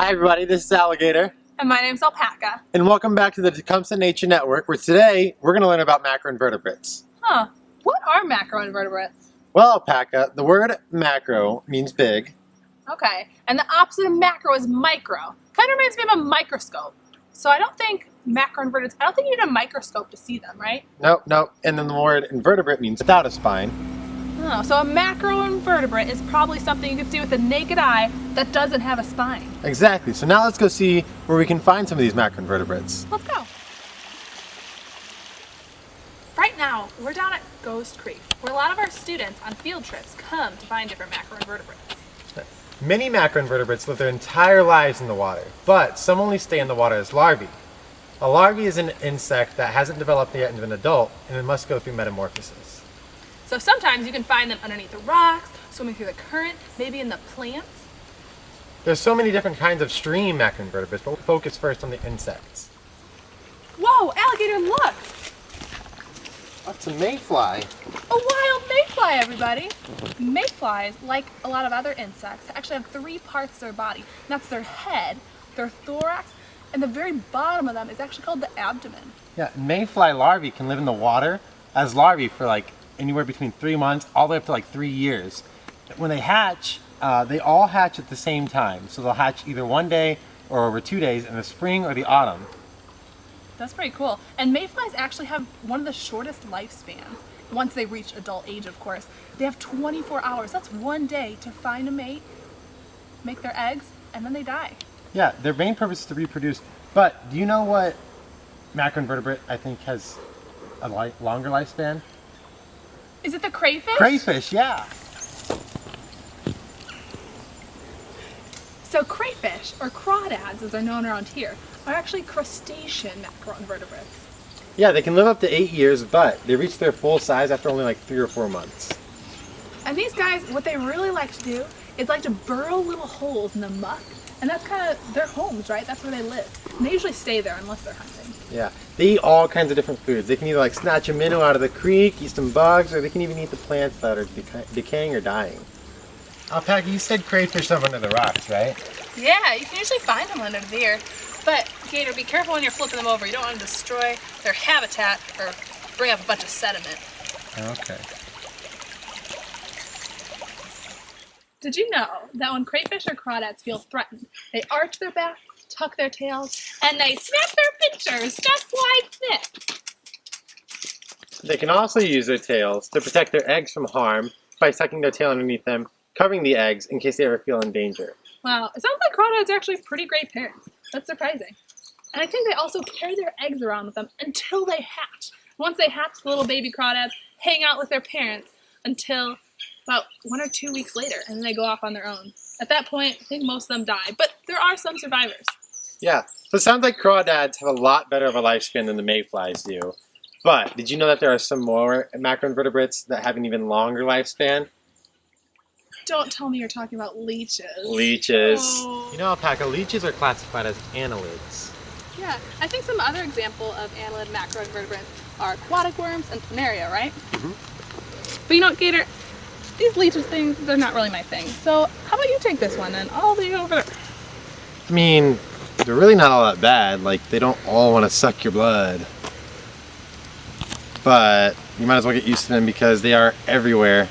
Hi everybody, this is Alligator. And my name's Alpaca. And welcome back to the Tecumseh Nature Network, where today we're going to learn about macroinvertebrates. Huh. What are macroinvertebrates? Well, Alpaca, the word macro means big. Okay. And the opposite of macro is micro. Kind of reminds me of a microscope. So I don't think you need a microscope to see them, right? Nope. And then the word invertebrate means without a spine. Oh, so a macroinvertebrate is probably something you can see with the naked eye that doesn't have a spine. Exactly. So now let's go see where we can find some of these macroinvertebrates. Let's go. Right now, we're down at Ghost Creek, where a lot of our students on field trips come to find different macroinvertebrates. Many macroinvertebrates live their entire lives in the water, but some only stay in the water as larvae. A larvae is an insect that hasn't developed yet into an adult, and it must go through metamorphosis. So sometimes you can find them underneath the rocks, swimming through the current, maybe in the plants. There's so many different kinds of stream macroinvertebrates, but we'll focus first on the insects. Whoa, Alligator, look! That's a mayfly. A wild mayfly, everybody! Mayflies, like a lot of other insects, actually have 3 parts of their body. And that's their head, their thorax, and the very bottom of them is actually called the abdomen. Yeah, mayfly larvae can live in the water as larvae for like anywhere between 3 months all the way up to like 3 years. When they hatch, they all hatch at the same time. So they'll hatch either one day or over 2 days in the spring or the autumn. That's pretty cool. And mayflies actually have one of the shortest lifespans. Once they reach adult age, of course. They have 24 hours. That's one day to find a mate, make their eggs, and then they die. Yeah, their main purpose is to reproduce. But do you know what macroinvertebrate I think has a longer lifespan? Is it the crayfish? Crayfish, yeah. So crayfish, or crawdads as they're known around here, are actually crustacean macroinvertebrates. Yeah, they can live up to 8 years, but they reach their full size after only like 3 or 4 months. And these guys, what they really like to do is like to burrow little holes in the muck. And that's kind of their homes, right? That's where they live. And they usually stay there unless they're hunting. Yeah, they eat all kinds of different foods. They can either like snatch a minnow out of the creek, eat some bugs, or they can even eat the plants that are decaying or dying. Alpaca, you said crayfish live under the rocks, right? Yeah, you can usually find them under there. But, Gator, be careful when you're flipping them over. You don't want to destroy their habitat or bring up a bunch of sediment. Okay. Did you know that when crayfish or crawdads feel threatened, they arch their back, tuck their tails, and they snap their pinchers just like this? They can also use their tails to protect their eggs from harm by tucking their tail underneath them, covering the eggs in case they ever feel in danger. Wow, it sounds like crawdads are actually pretty great parents. That's surprising. And I think they also carry their eggs around with them until they hatch. Once they hatch, the little baby crawdads hang out with their parents until about 1 or 2 weeks later, and then they go off on their own. At that point, I think most of them die, but there are some survivors. Yeah, so it sounds like crawdads have a lot better of a lifespan than the mayflies do. But did you know that there are some more macroinvertebrates that have an even longer lifespan? Don't tell me you're talking about leeches. Leeches. Oh. You know, Alpaca, leeches are classified as annelids. Yeah, I think some other example of annelid macroinvertebrates are aquatic worms and planaria, right? Mm-hmm. But you know what, Gator? These leeches things, they're not really my thing. So how about you take this one and I'll leave it over there. I mean, they're really not all that bad. Like, they don't all want to suck your blood. But you might as well get used to them because they are everywhere.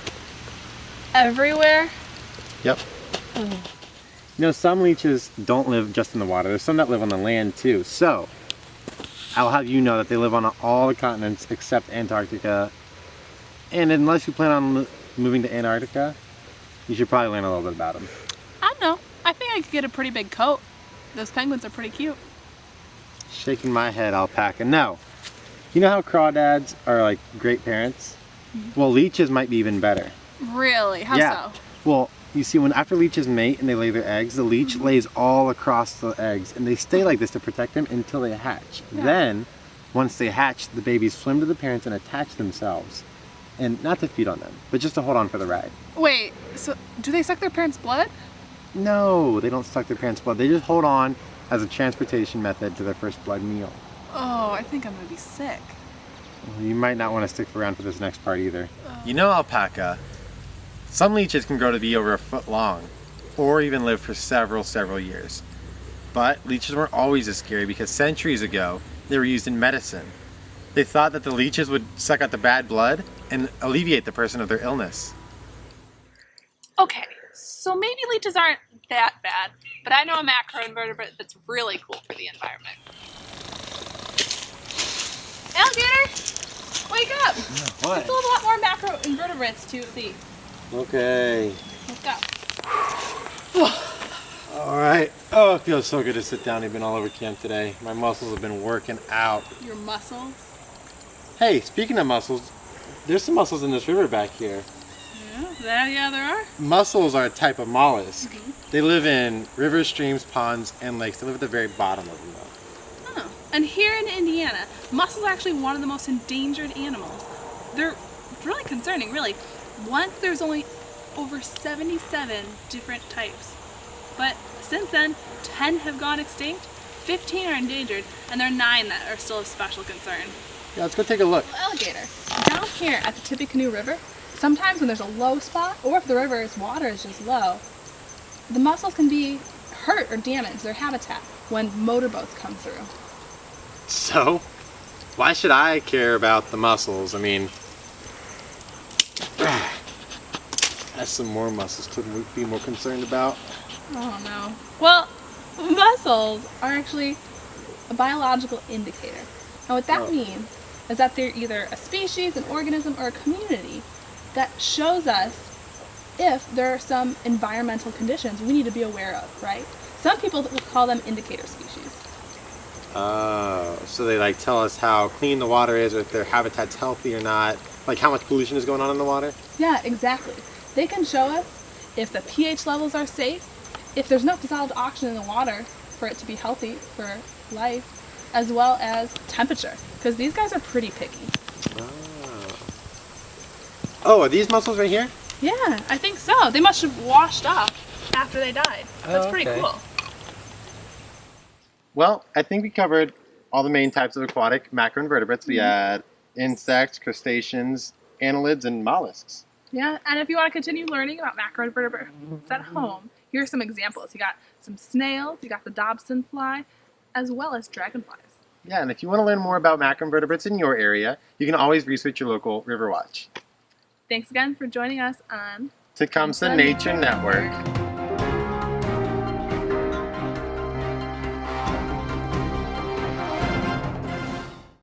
Everywhere? Yep. You know, some leeches don't live just in the water. There's some that live on the land too. So, I'll have you know that they live on all the continents except Antarctica. And unless you plan on moving to Antarctica, you should probably learn a little bit about them. I don't know. I think I could get a pretty big coat. Those penguins are pretty cute. Shaking my head, Alpaca. No. You know how crawdads are like great parents? Mm-hmm. Well, leeches might be even better. Really? How so? Well, you see, after leeches mate and they lay their eggs, the leech lays all across the eggs, and they stay like this to protect them until they hatch. Yeah. Then, once they hatch, the babies swim to the parents and attach themselves. And not to feed on them, but just to hold on for the ride. Wait, so do they suck their parents' blood? No, they don't suck their parents' blood. They just hold on as a transportation method to their first blood meal. Oh, I think I'm gonna be sick. Well, you might not want to stick around for this next part either. You know, Alpaca, some leeches can grow to be over 1 foot long, or even live for several years. But leeches weren't always as scary because centuries ago, they were used in medicine. They thought that the leeches would suck out the bad blood and alleviate the person of their illness. Okay, so maybe leeches aren't that bad, but I know a macroinvertebrate that's really cool for the environment. Alligator, wake up! What? There's a lot more macroinvertebrates to see. Okay. Let's go. All right. Oh, it feels so good to sit down. I've been all over camp today. My muscles have been working out. Your muscles? Hey, speaking of muscles, there's some mussels in this river back here. Yeah, there are. Mussels are a type of mollusk. They live in rivers, streams, ponds, and lakes. They live at the very bottom of them, though. Oh. And here in Indiana, mussels are actually one of the most endangered animals. They're really concerning, really. Once there's only over 77 different types. But since then, 10 have gone extinct, 15 are endangered, and there are 9 that are still of special concern. Yeah, let's go take a look. Alligator. Down here at the Tippecanoe River, sometimes when there's a low spot, or if the river's water is just low, the mussels can be hurt or damage their habitat when motorboats come through. So, why should I care about the mussels? I mean, that's some more mussels to be more concerned about. Oh no. Well, mussels are actually a biological indicator. And what that means is that they're either a species, an organism, or a community that shows us if there are some environmental conditions we need to be aware of, right? Some people will call them indicator species. Oh, so they like tell us how clean the water is, or if their habitat's healthy or not, like how much pollution is going on in the water? Yeah, exactly. They can show us if the pH levels are safe, if there's enough dissolved oxygen in the water for it to be healthy for life, as well as temperature, because these guys are pretty picky. Oh, are these mussels right here? Yeah, I think so. They must have washed off after they died. That's pretty cool. Well, I think we covered all the main types of aquatic macroinvertebrates. We had insects, crustaceans, annelids, and mollusks. Yeah, and if you want to continue learning about macroinvertebrates at home, here are some examples. You got some snails, you got the Dobson fly, as well as dragonflies. Yeah, and if you want to learn more about macroinvertebrates in your area, you can always research your local River Watch. Thanks again for joining us on Tecumseh Nature Network.